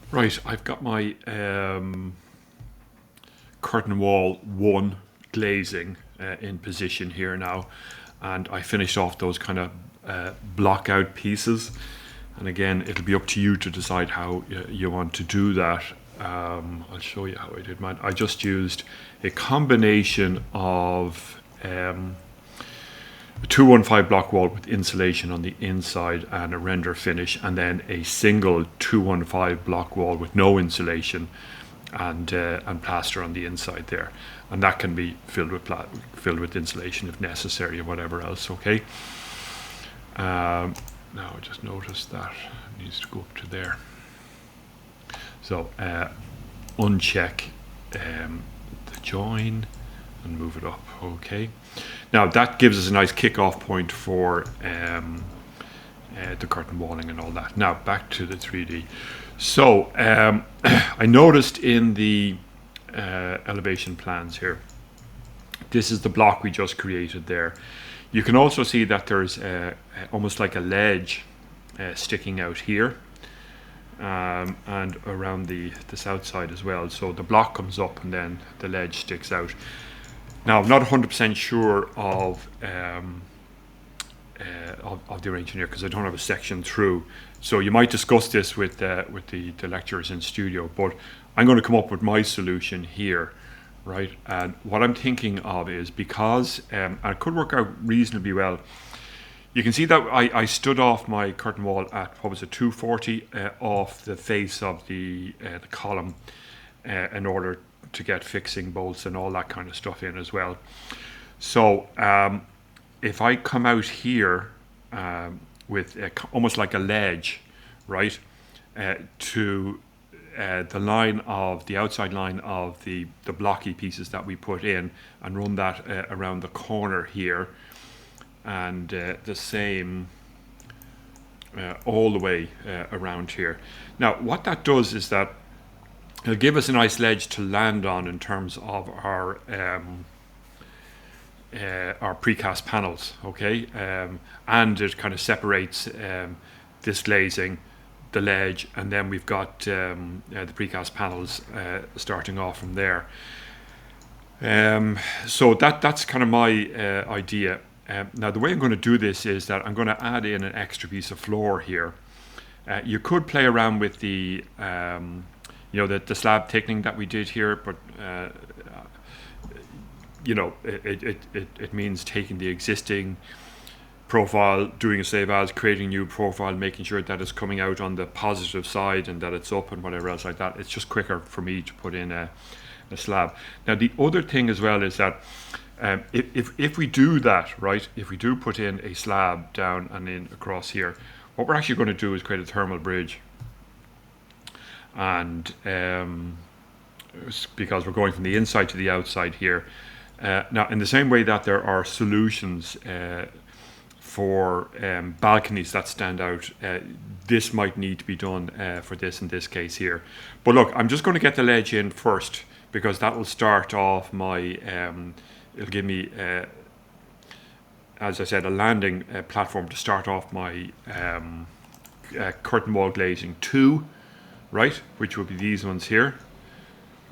Right, I've got my curtain wall 1 glazing in position here now, and I finished off those kind of block out pieces. And again, it'll be up to you to decide how you want to do that. I'll show you how I did mine. I just used a combination of a 215 block wall with insulation on the inside and a render finish, and then a single 215 block wall with no insulation and plaster on the inside there, and that can be filled with insulation if necessary or whatever else. Okay. Now I just noticed that it needs to go up to there. So uncheck the join and move it up. Okay. Now that gives us a nice kick-off point for the curtain walling and all that. Now back to the 3D. So I noticed in the elevation plans here, this is the block we just created there. You can also see that there's almost like a ledge sticking out here and around the south side as well. So the block comes up and then the ledge sticks out. Now I'm not 100% sure of the arrangement here because I don't have a section through. So you might discuss this with the lecturers in studio, but I'm going to come up with my solution here, right? And what I'm thinking of is, because it could work out reasonably well. You can see that I stood off my curtain wall at, what was it, 240 off the face of the column in order to get fixing bolts and all that kind of stuff in as well. So if I come out here with almost like a ledge, right, to the line of the outside line of the blocky pieces that we put in, and run that around the corner here, and the same all the way around here. Now what that does is that it'll give us a nice ledge to land on in terms of our precast panels, okay, and it kind of separates this glazing, the ledge, and then we've got the precast panels starting off from there. So that's kind of my idea. Now the way I'm going to do this is that I'm going to add in an extra piece of floor here. You could play around with the the slab thickening that we did here, but it means taking the existing profile, doing a save as, creating a new profile, making sure that it's coming out on the positive side and that it's up and whatever else like that. It's just quicker for me to put in a slab. Now the other thing as well is that if we do that, right, if we do put in a slab down and in across here, what we're actually going to do is create a thermal bridge. And because we're going from the inside to the outside here. Now, in the same way that there are solutions for balconies that stand out, this might need to be done for this in this case here. But look, I'm just going to get the ledge in first, because that will start off my, it'll give me, as I said, a landing platform to start off my curtain wall glazing 2, right, which will be these ones here.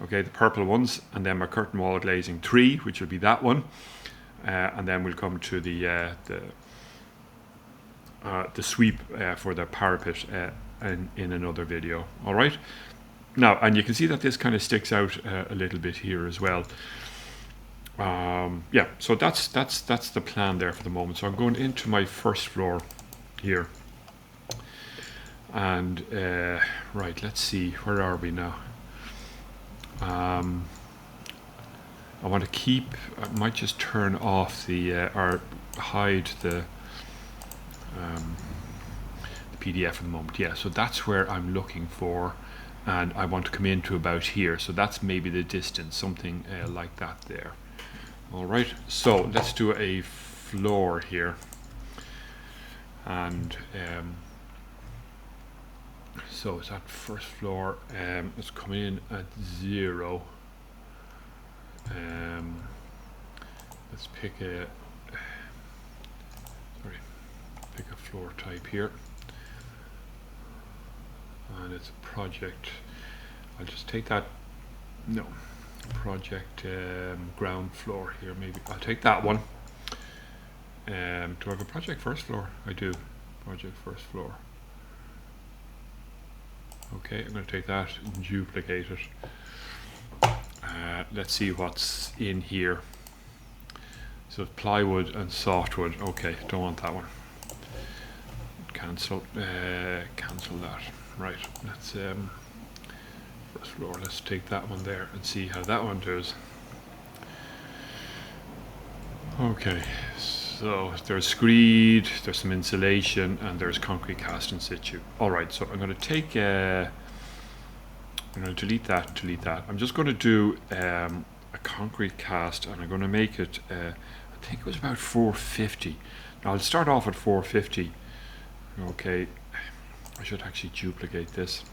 Okay, the purple ones, and then my curtain wall glazing 3, which will be that one, and then we'll come to the sweep for the parapet in another video. All right. Now, and you can see that this kind of sticks out a little bit here as well. Yeah, so that's the plan there for the moment. So I'm going into my first floor here, and right, let's see, where are we now? I want to keep, I might just turn off the or hide the PDF for the moment. Yeah, so that's where I'm looking for, and I want to come into about here, so that's maybe the distance, something like that there. All right, so let's do a floor here, and so it's that first floor. Let's come in at 0. Let's pick a floor type here. and it's a project. I'll just take that. No, project ground floor here. Maybe I'll take that one. Do I have a project first floor? I do. Project first floor. Okay, I'm going to take that and duplicate it. Let's see what's in here. So plywood and softwood. Okay, don't want that one. Cancel. Cancel that. Right. Let's first floor. Let's take that one there and see how that one does. Okay. So there's screed, there's some insulation, and there's concrete cast in situ. All right. So I'm going to take. I'm going to delete that. I'm just going to do a concrete cast, and I'm going to make it. I think it was about 450. Now I'll start off at 450. Okay, I should actually duplicate this.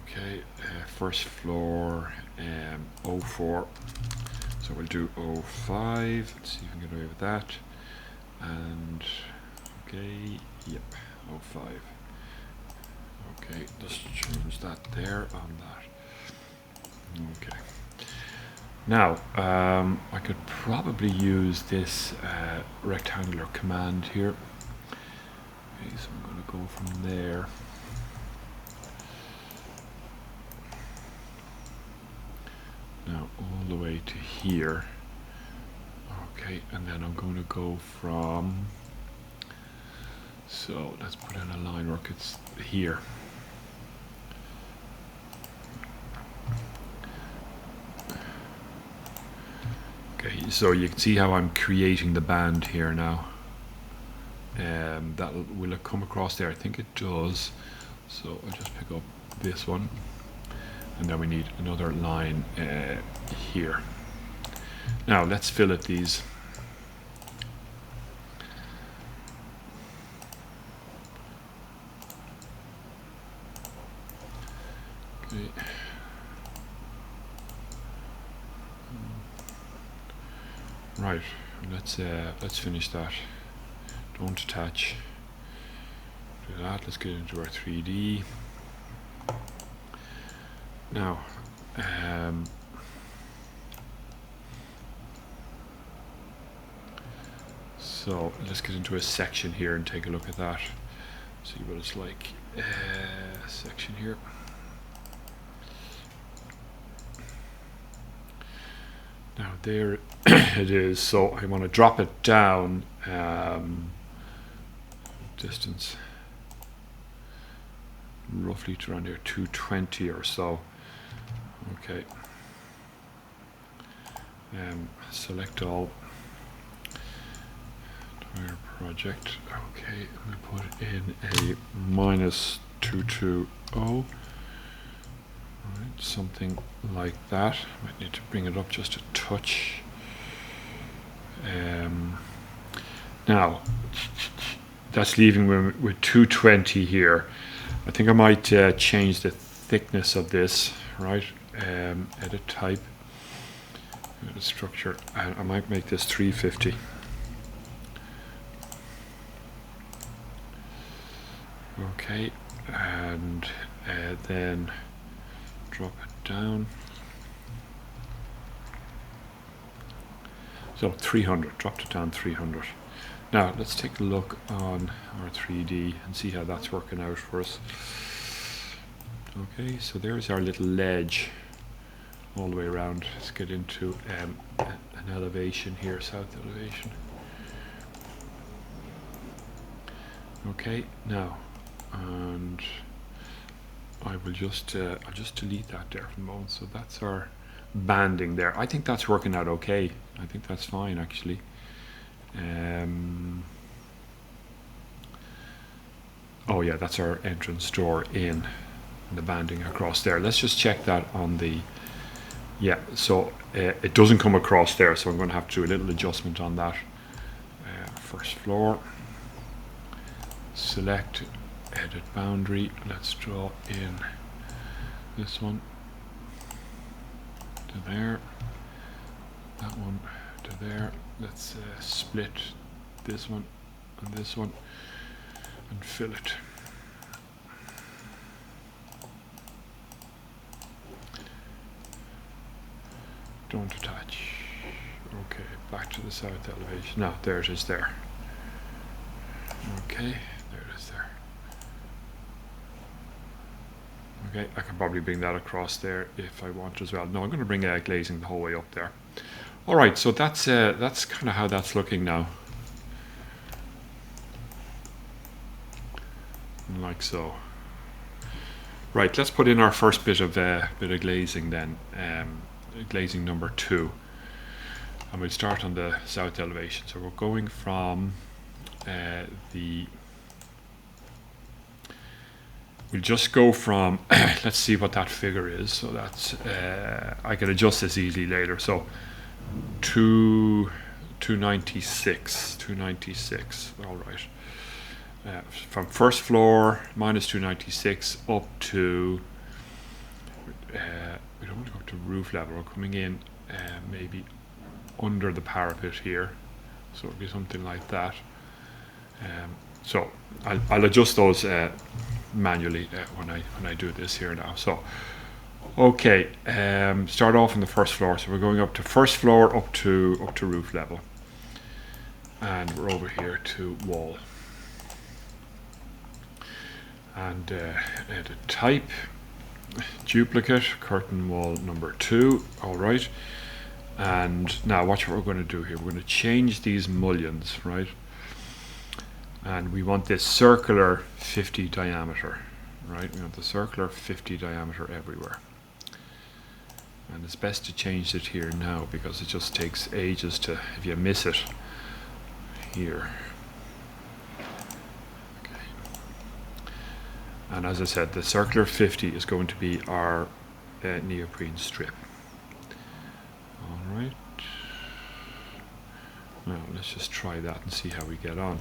Okay, first floor 04. So we'll do 05. Let's see if we can get away with that. And okay, yep, 05. Okay, just change that there on that. Okay. Now, I could probably use this rectangular command here. Okay, so I'm going to go from there. Now, all the way to here. Okay, and then I'm going to go from... So, let's put in a line work. It's here. Okay, so you can see how I'm creating the band here now. Will it come across there? I think it does. So I'll just pick up this one, and then we need another line here. Now let's fillet these. Okay. Right, let's finish that. Don't attach. Do that. Let's get into our 3D. Now, so let's get into a section here and take a look at that. See what it's like. Section here. Now there it is. So I want to drop it down. Distance roughly to around there 220 or so. Okay. Select all. Entire project. Okay, I'm going to put in a -220. Right, something like that. Might need to bring it up just a touch. Now, that's leaving me with 220 here. I think I might change the thickness of this, right? Edit type, edit structure, and I might make this 350. Okay, and then drop it down. So 300, dropped it down 300. Now let's take a look on our 3D and see how that's working out for us. Okay, so there's our little ledge all the way around. Let's get into an elevation here, south elevation. Okay, now, and I will just I'll just delete that there for the moment. So that's our banding there. I think that's working out okay. I think that's fine actually. Oh yeah, that's our entrance door in, and the banding across there. Let's just check that on the, yeah, so it doesn't come across there, so I'm going to have to do a little adjustment on that. First floor, select, edit boundary, let's draw in this one to there, that one to there. Let's split this one and this one and fill it. don't attach. Okay, back to the south elevation. No, there it is there. Okay, there it is there. Okay, I can probably bring that across there if I want as well. No, I'm going to bring glazing the whole way up there. All right, so that's kind of how that's looking now. Like so. Right, let's put in our first bit of glazing then, glazing number 2. And we'll start on the south elevation. So we're going from we'll just go from, let's see what that figure is. So that's, I can adjust this easily later. So 296, all right. From first floor, minus 296, up to, we don't want to go up to roof level. We're coming in maybe under the parapet here. So it'll be something like that. So I'll adjust those manually when I do this here now. So okay, start off on the first floor. So we're going up to first floor, up to roof level, and we're over here to wall. And edit type, duplicate, curtain wall number 2. All right. And now watch what we're going to do here. We're going to change these mullions, right? And we want this circular 50 diameter, right? We want the circular 50 diameter everywhere. And it's best to change it here now because it just takes ages to, if you miss it here. And as I said, the circular 50 is going to be our neoprene strip. All right. Now let's just try that and see how we get on.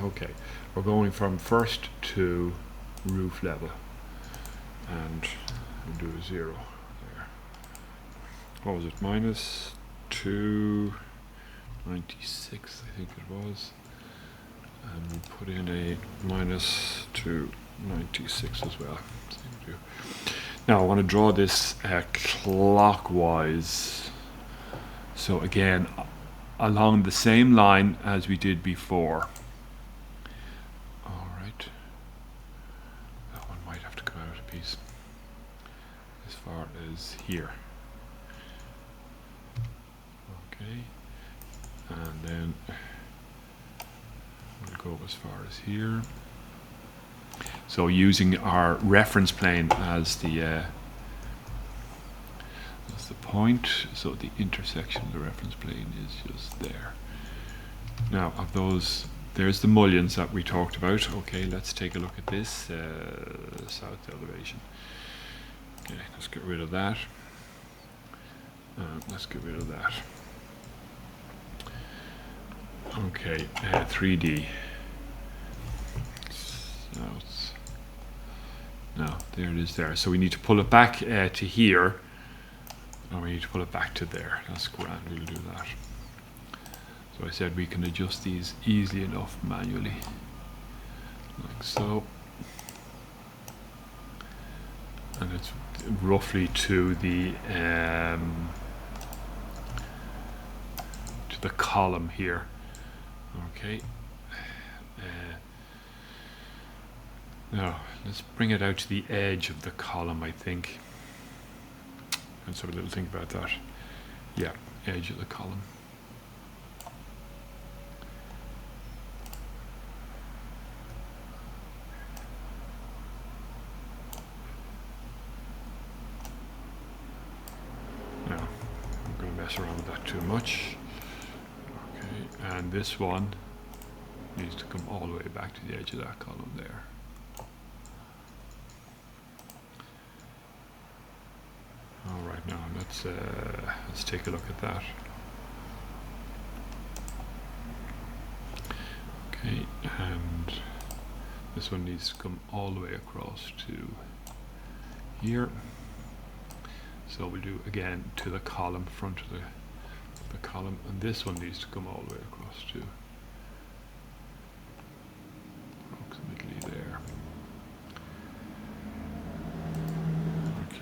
Okay, we're going from first to roof level, and we'll do a 0 there. What was it? Minus 296, I think it was. And we'll put in a minus 296 as well. Now I want to draw this clockwise. So again, along the same line as we did before. All right. That one might have to come out a piece. As far as here. Okay. And then we'll go as far as here. So using our reference plane as the point, so the intersection of the reference plane is just there. Now of those, there's the mullions that we talked about. Okay, let's take a look at this south elevation. Okay, let's get rid of that. Let's get rid of that. Okay, 3D. No, there it is there. So we need to pull it back to here, and we need to pull it back to there. That's grand, we'll do that. So I said we can adjust these easily enough manually, like so. And it's roughly to the column here. Okay. Now, let's bring it out to the edge of the column, I think. Let's have a little think about that. Yeah, edge of the column. No, I'm going to mess around with that too much. Okay, and this one needs to come all the way back to the edge of that column there. All right, now let's take a look at that. Okay, and this one needs to come all the way across to here. So we'll do again to the column, front of the column, and this one needs to come all the way across to approximately there.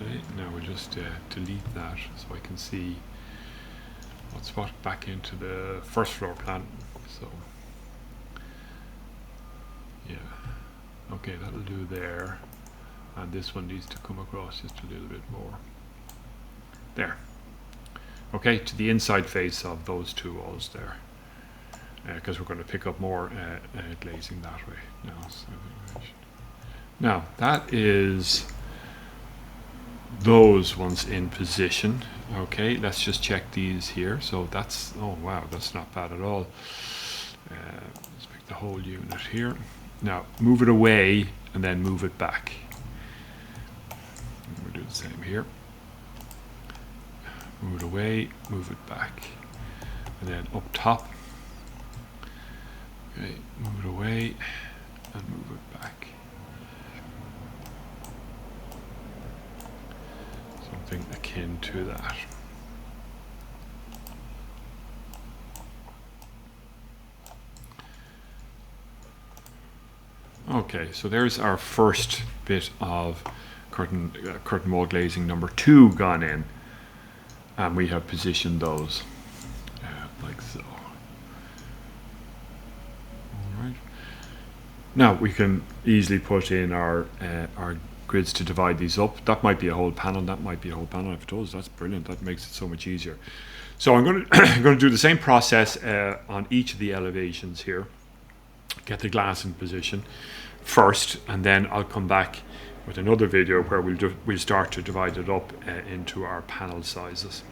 Okay, now we'll just delete that so I can see let's put it back into the first floor plan. So yeah, okay, that'll do there. And this one needs to come across just a little bit more. There. Okay, to the inside face of those two walls there. Because we're going to pick up more glazing that way. Now, that is those ones in position. Okay, let's just check these here. So that's, oh wow, that's not bad at all. Let's pick the whole unit here. Now, move it away and then move it back. We'll do the same here. Move it away, move it back. And then up top. Okay, move it away and move it back. Something akin to that. Okay, so there's our first bit of curtain wall glazing number 2 gone in, and we have positioned those like so. All right. Now we can easily put in our grids to divide these up. That might be a whole panel. That might be a whole panel. If it does, that's brilliant. That makes it so much easier. So I'm going to do the same process on each of the elevations here. Get the glass in position first, and then I'll come back with another video where we'll start to divide it up into our panel sizes.